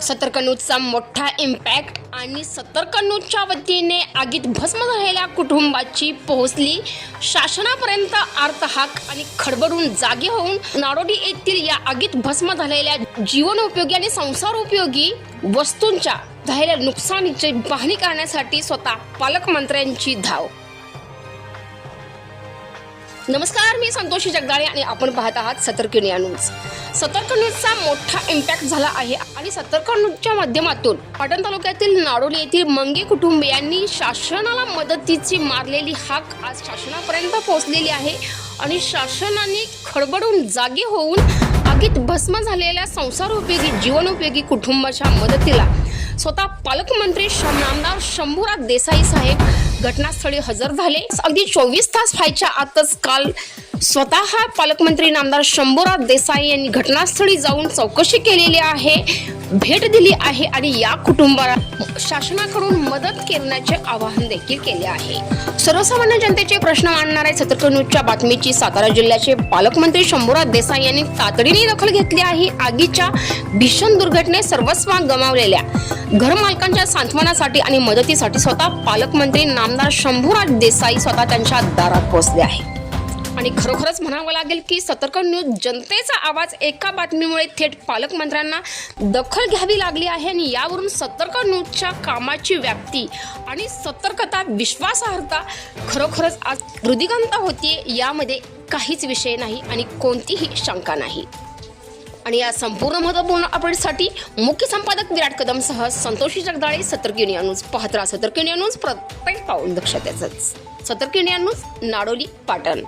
सतर्क न्यूजचा मोठा इम्पॅक्ट आणि सतर्क न्यूजच्या वतीने आगीत भस्म झालेल्या कुटुंबाची पोहोचली शासनापर्यंत आर्तहाक आणि खडबडून जागे होऊन नाडोडी येथील या आगीत भस्म झालेल्या जीवनोपयोगी आणि संसारोपयोगी वस्तूंच्या झालेल्या नुकसानीची पाहणी करण्यासाठी स्वतः पालकमंत्र्यांची धाव। नमस्कार, मी संतोषी जगदाळे आणि आपण पाहत आहात सतर्क न्यूज। सतर्क न्यूजचा मोठा इम्पॅक्ट झाला आहे आणि सतर्क न्यूजच्या माध्यमातून पाटण तालुक्यातील नाडोली येथील मंगे कुटुंबियांनी शासनाला मदतीची मारलेली हाक आज शासनापर्यंत पोहोचलेली आहे आणि शासनाने खडबडून जागे होऊन आगीत भस्म झालेल्या संसारोपयोगी जीवनोपयोगी कुटुंबाच्या मदतीला स्वतः पालकमंत्री नामदार शंभूराज देसाई साहेब घटनास्थळी हजर झाले। अगदी 24 तास व्हायच्या आतच काल स्वतः पालकमंत्री नामदार शंभूराज देसाई यांनी घटनास्थळी जाऊन चौकशी केलेली आहे, भेट दिली आहे आणि या कुटुंबाला शासनाकडून मदत करण्याचे आवाहन देखील केले आहे। सर्वसामान्य जनतेचे प्रश्न मांडणाऱ्या सतर्क न्यूजच्या बातमीची सातारा जिल्ह्याचे पालकमंत्री शंभूराज देसाई यांनी तातडीने दखल घेतली आहे। आगीच्या भीषण दुर्घटनेत सर्वस्व गमावलेल्या घरमालकांच्या सांत्वनासाठी आणि मदतीसाठी स्वतः पालकमंत्री नामदार शंभूराज देसाई स्वतः त्यांच्या दारात पोहोचले आहे आणि खरोखरच म्हणावं लागेल की सतर्क न्यूज जनतेचा आवाज एका बातमीमुळे थेट पालकमंत्र्यांना दखल घ्यावी लागली आहे आणि यावरून सतर्क न्यूजच्या कामाची व्याप्ती आणि सतर्कता विश्वासार्हता खरोखरच आज हृदिगंत होतीये, यामध्ये काहीच विषय नाही आणि कोणतीही शंका नाही। आणि या संपूर्ण महत्त्वपूर्ण अपडेटसाठी मुख्य संपादक विराट कदमसह संतोषी जगदाळे, सतर्क न्यूज पाहत राहा। सतर्क न्यूज प्रत्येक पाऊल दक्षतेच। सतर्क न्यूज, नाडोली, पाटण।